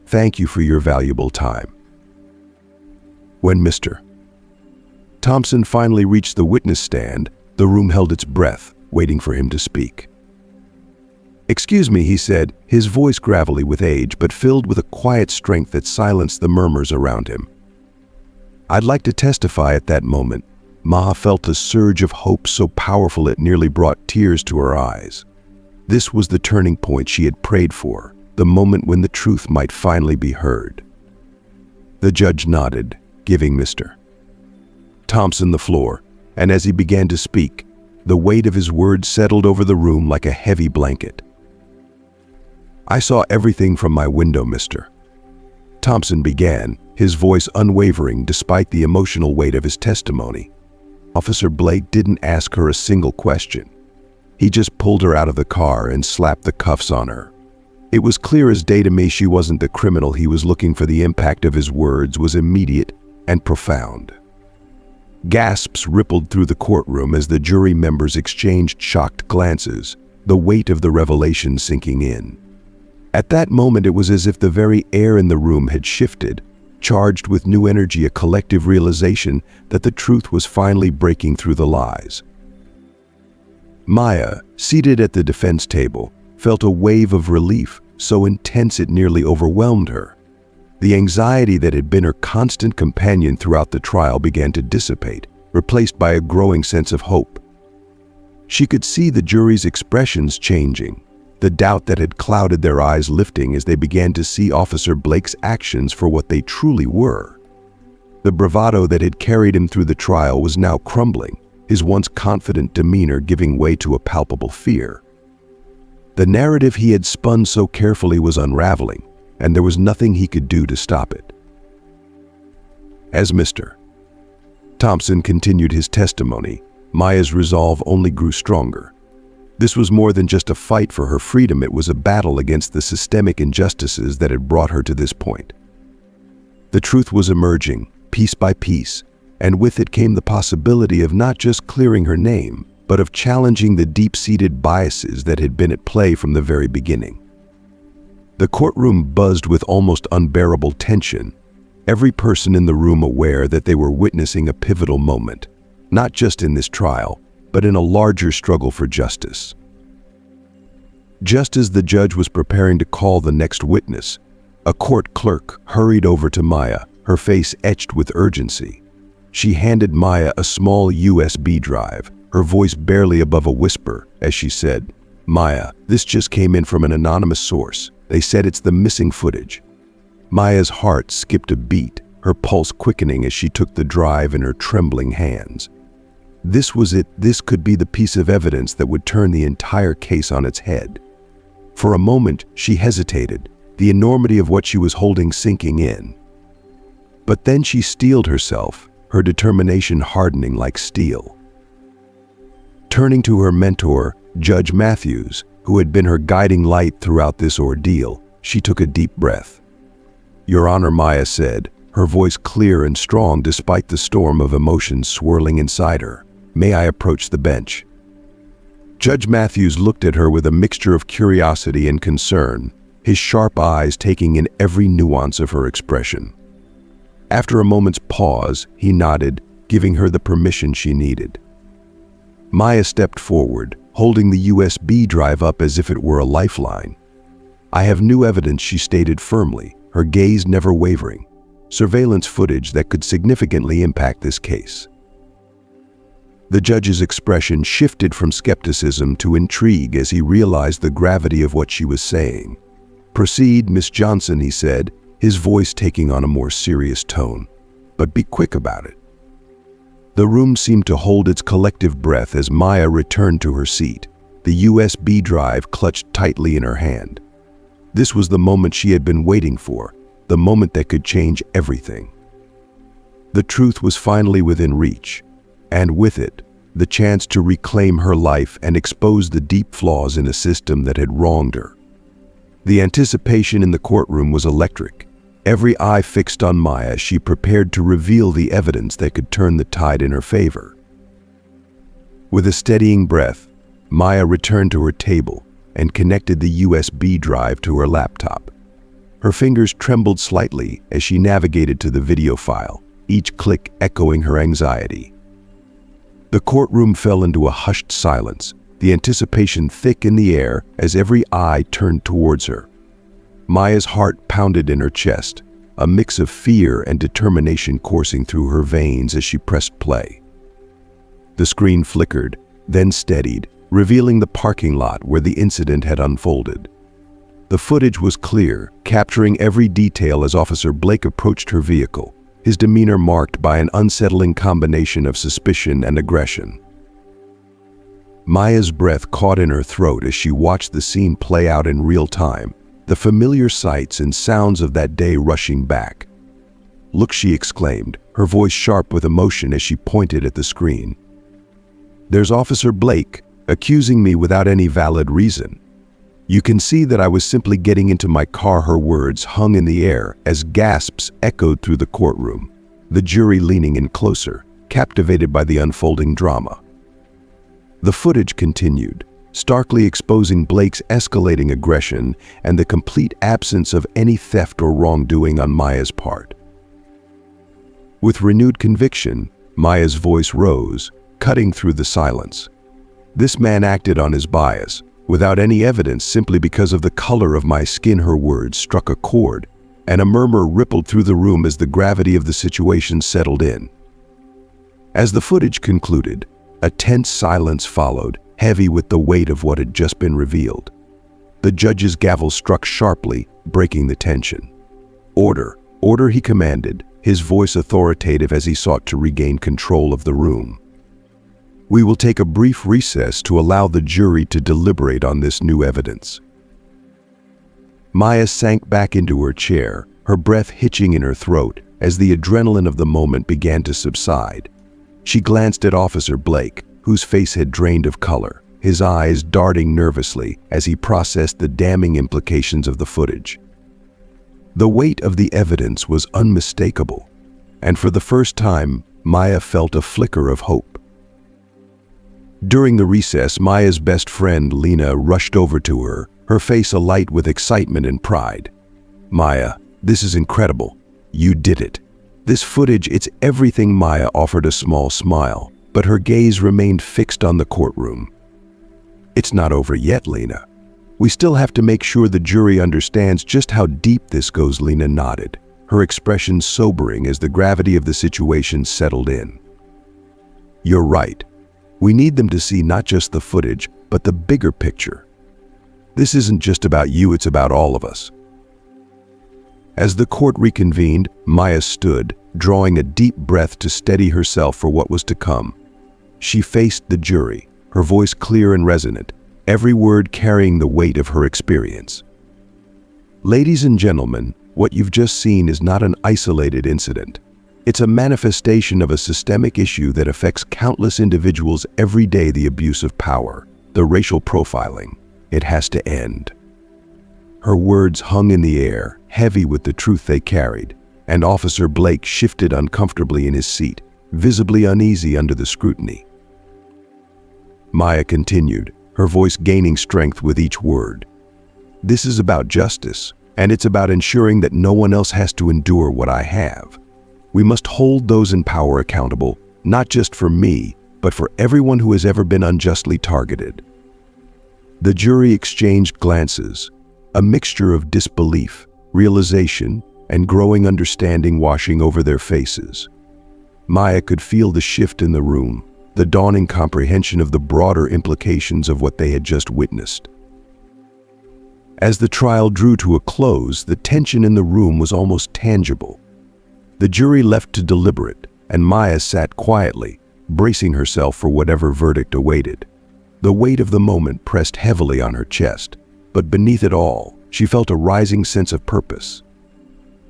Thank you for your valuable time. When Mr. Thompson finally reached the witness stand, the room held its breath, waiting for him to speak. "Excuse me," he said, his voice gravelly with age but filled with a quiet strength that silenced the murmurs around him. "I'd like to testify." At that moment, Maha felt a surge of hope so powerful it nearly brought tears to her eyes. This was the turning point she had prayed for, the moment when the truth might finally be heard. The judge nodded, giving Mr. Thompson the floor, and as he began to speak, the weight of his words settled over the room like a heavy blanket. "I saw everything from my window, Mr. Thompson began, his voice unwavering despite the emotional weight of his testimony. Officer Blake didn't ask her a single question. He just pulled her out of the car and slapped the cuffs on her. It was clear as day to me she wasn't the criminal he was looking for. The impact of his words was immediate and profound. Gasps rippled through the courtroom as the jury members exchanged shocked glances, the weight of the revelation sinking in. At that moment, it was as if the very air in the room had shifted, charged with new energy, a collective realization that the truth was finally breaking through the lies. Maya, seated at the defense table, felt a wave of relief so intense it nearly overwhelmed her. The anxiety that had been her constant companion throughout the trial began to dissipate, replaced by a growing sense of hope. She could see the jury's expressions changing, the doubt that had clouded their eyes lifting as they began to see Officer Blake's actions for what they truly were. The bravado that had carried him through the trial was now crumbling, his once confident demeanor giving way to a palpable fear. The narrative he had spun so carefully was unraveling, and there was nothing he could do to stop it. As Mr. Thompson continued his testimony, Maya's resolve only grew stronger. This was more than just a fight for her freedom, it was a battle against the systemic injustices that had brought her to this point. The truth was emerging, piece by piece, and with it came the possibility of not just clearing her name, but of challenging the deep-seated biases that had been at play from the very beginning. The courtroom buzzed with almost unbearable tension, every person in the room aware that they were witnessing a pivotal moment, not just in this trial, but in a larger struggle for justice. Just as the judge was preparing to call the next witness, a court clerk hurried over to Maya, her face etched with urgency. She handed Maya a small USB drive, her voice barely above a whisper, as she said, "Maya, this just came in from an anonymous source. They said it's the missing footage." Maya's heart skipped a beat, her pulse quickening as she took the drive in her trembling hands. This was it. This could be the piece of evidence that would turn the entire case on its head. For a moment, she hesitated, the enormity of what she was holding sinking in. But then she steeled herself, her determination hardening like steel. Turning to her mentor, Judge Matthews, who had been her guiding light throughout this ordeal, she took a deep breath. "Your Honor," Maya said, her voice clear and strong despite the storm of emotions swirling inside her, "may I approach the bench?" Judge Matthews looked at her with a mixture of curiosity and concern, his sharp eyes taking in every nuance of her expression. After a moment's pause, he nodded, giving her the permission she needed. Maya stepped forward, holding the USB drive up as if it were a lifeline. "I have new evidence," she stated firmly, her gaze never wavering. "Surveillance footage that could significantly impact this case." The judge's expression shifted from skepticism to intrigue as he realized the gravity of what she was saying. "Proceed, Miss Johnson," he said, his voice taking on a more serious tone. "But be quick about it." The room seemed to hold its collective breath as Maya returned to her seat, the USB drive clutched tightly in her hand. This was the moment she had been waiting for, the moment that could change everything. The truth was finally within reach, and with it, the chance to reclaim her life and expose the deep flaws in a system that had wronged her. The anticipation in the courtroom was electric. Every eye fixed on Maya, she prepared to reveal the evidence that could turn the tide in her favor. With a steadying breath, Maya returned to her table and connected the USB drive to her laptop. Her fingers trembled slightly as she navigated to the video file, each click echoing her anxiety. The courtroom fell into a hushed silence, the anticipation thick in the air as every eye turned towards her. Maya's heart pounded in her chest, a mix of fear and determination coursing through her veins as she pressed play. The screen flickered, then steadied, revealing the parking lot where the incident had unfolded. The footage was clear, capturing every detail as Officer Blake approached her vehicle, his demeanor marked by an unsettling combination of suspicion and aggression. Maya's breath caught in her throat as she watched the scene play out in real time, the familiar sights and sounds of that day rushing back. "Look," she exclaimed, her voice sharp with emotion as she pointed at the screen. "There's Officer Blake, accusing me without any valid reason. You can see that I was simply getting into my car." Her words hung in the air as gasps echoed through the courtroom, the jury leaning in closer, captivated by the unfolding drama. The footage continued, starkly exposing Blake's escalating aggression and the complete absence of any theft or wrongdoing on Maya's part. With renewed conviction, Maya's voice rose, cutting through the silence. "This man acted on his bias, without any evidence, simply because of the color of my skin." Her words struck a chord, and a murmur rippled through the room as the gravity of the situation settled in. As the footage concluded, a tense silence followed, heavy with the weight of what had just been revealed. The judge's gavel struck sharply, breaking the tension. "Order, order," he commanded, his voice authoritative as he sought to regain control of the room. "We will take a brief recess to allow the jury to deliberate on this new evidence." Maya sank back into her chair, her breath hitching in her throat as the adrenaline of the moment began to subside. She glanced at Officer Blake, whose face had drained of color, his eyes darting nervously as he processed the damning implications of the footage. The weight of the evidence was unmistakable, and for the first time, Maya felt a flicker of hope. During the recess, Maya's best friend, Lena, rushed over to her, her face alight with excitement and pride. "Maya, this is incredible. You did it. This footage, it's everything." Maya offered a small smile, but her gaze remained fixed on the courtroom. "It's not over yet, Lena. We still have to make sure the jury understands just how deep this goes." Lena nodded, her expression sobering as the gravity of the situation settled in. "You're right. We need them to see not just the footage, but the bigger picture. This isn't just about you, it's about all of us." As the court reconvened, Maya stood, drawing a deep breath to steady herself for what was to come. She faced the jury, her voice clear and resonant, every word carrying the weight of her experience. "Ladies and gentlemen, what you've just seen is not an isolated incident. It's a manifestation of a systemic issue that affects countless individuals every day. The abuse of power, the racial profiling. It has to end." Her words hung in the air, heavy with the truth they carried, and Officer Blake shifted uncomfortably in his seat, visibly uneasy under the scrutiny. Maya continued, her voice gaining strength with each word. "This is about justice, and it's about ensuring that no one else has to endure what I have. We must hold those in power accountable, not just for me, but for everyone who has ever been unjustly targeted." The jury exchanged glances, a mixture of disbelief, realization, and growing understanding washing over their faces. Maya could feel the shift in the room, the dawning comprehension of the broader implications of what they had just witnessed. As the trial drew to a close, the tension in the room was almost tangible. The jury left to deliberate, and Maya sat quietly, bracing herself for whatever verdict awaited. The weight of the moment pressed heavily on her chest, but beneath it all, she felt a rising sense of purpose.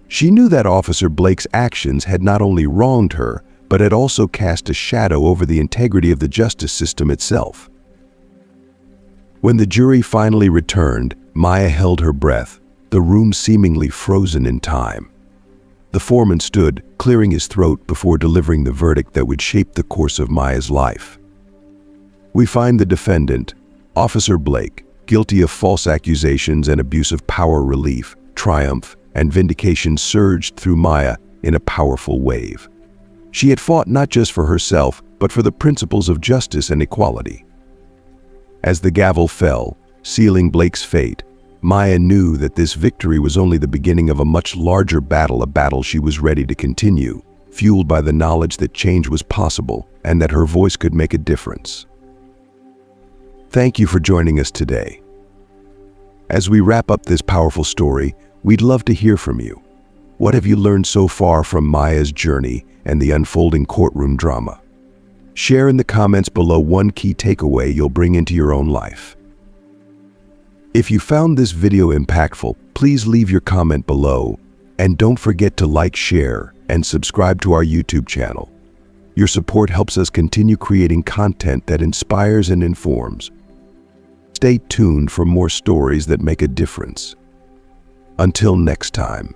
She knew that Officer Blake's actions had not only wronged her, but had also cast a shadow over the integrity of the justice system itself. When the jury finally returned, Maya held her breath, the room seemingly frozen in time. The foreman stood, clearing his throat before delivering the verdict that would shape the course of Maya's life. We find the defendant, Officer Blake, guilty of false accusations and abuse of power. Relief, triumph, and vindication surged through Maya in a powerful wave. She had fought not just for herself, but for the principles of justice and equality. As the gavel fell, sealing Blake's fate, Maya knew that this victory was only the beginning of a much larger battle, a battle she was ready to continue, fueled by the knowledge that change was possible and that her voice could make a difference. Thank you for joining us today. As we wrap up this powerful story, we'd love to hear from you. What have you learned so far from Maya's journey and the unfolding courtroom drama? Share in the comments below one key takeaway you'll bring into your own life. If you found this video impactful, please leave your comment below, and don't forget to like, share, and subscribe to our YouTube channel. Your support helps us continue creating content that inspires and informs. Stay tuned for more stories that make a difference. Until next time.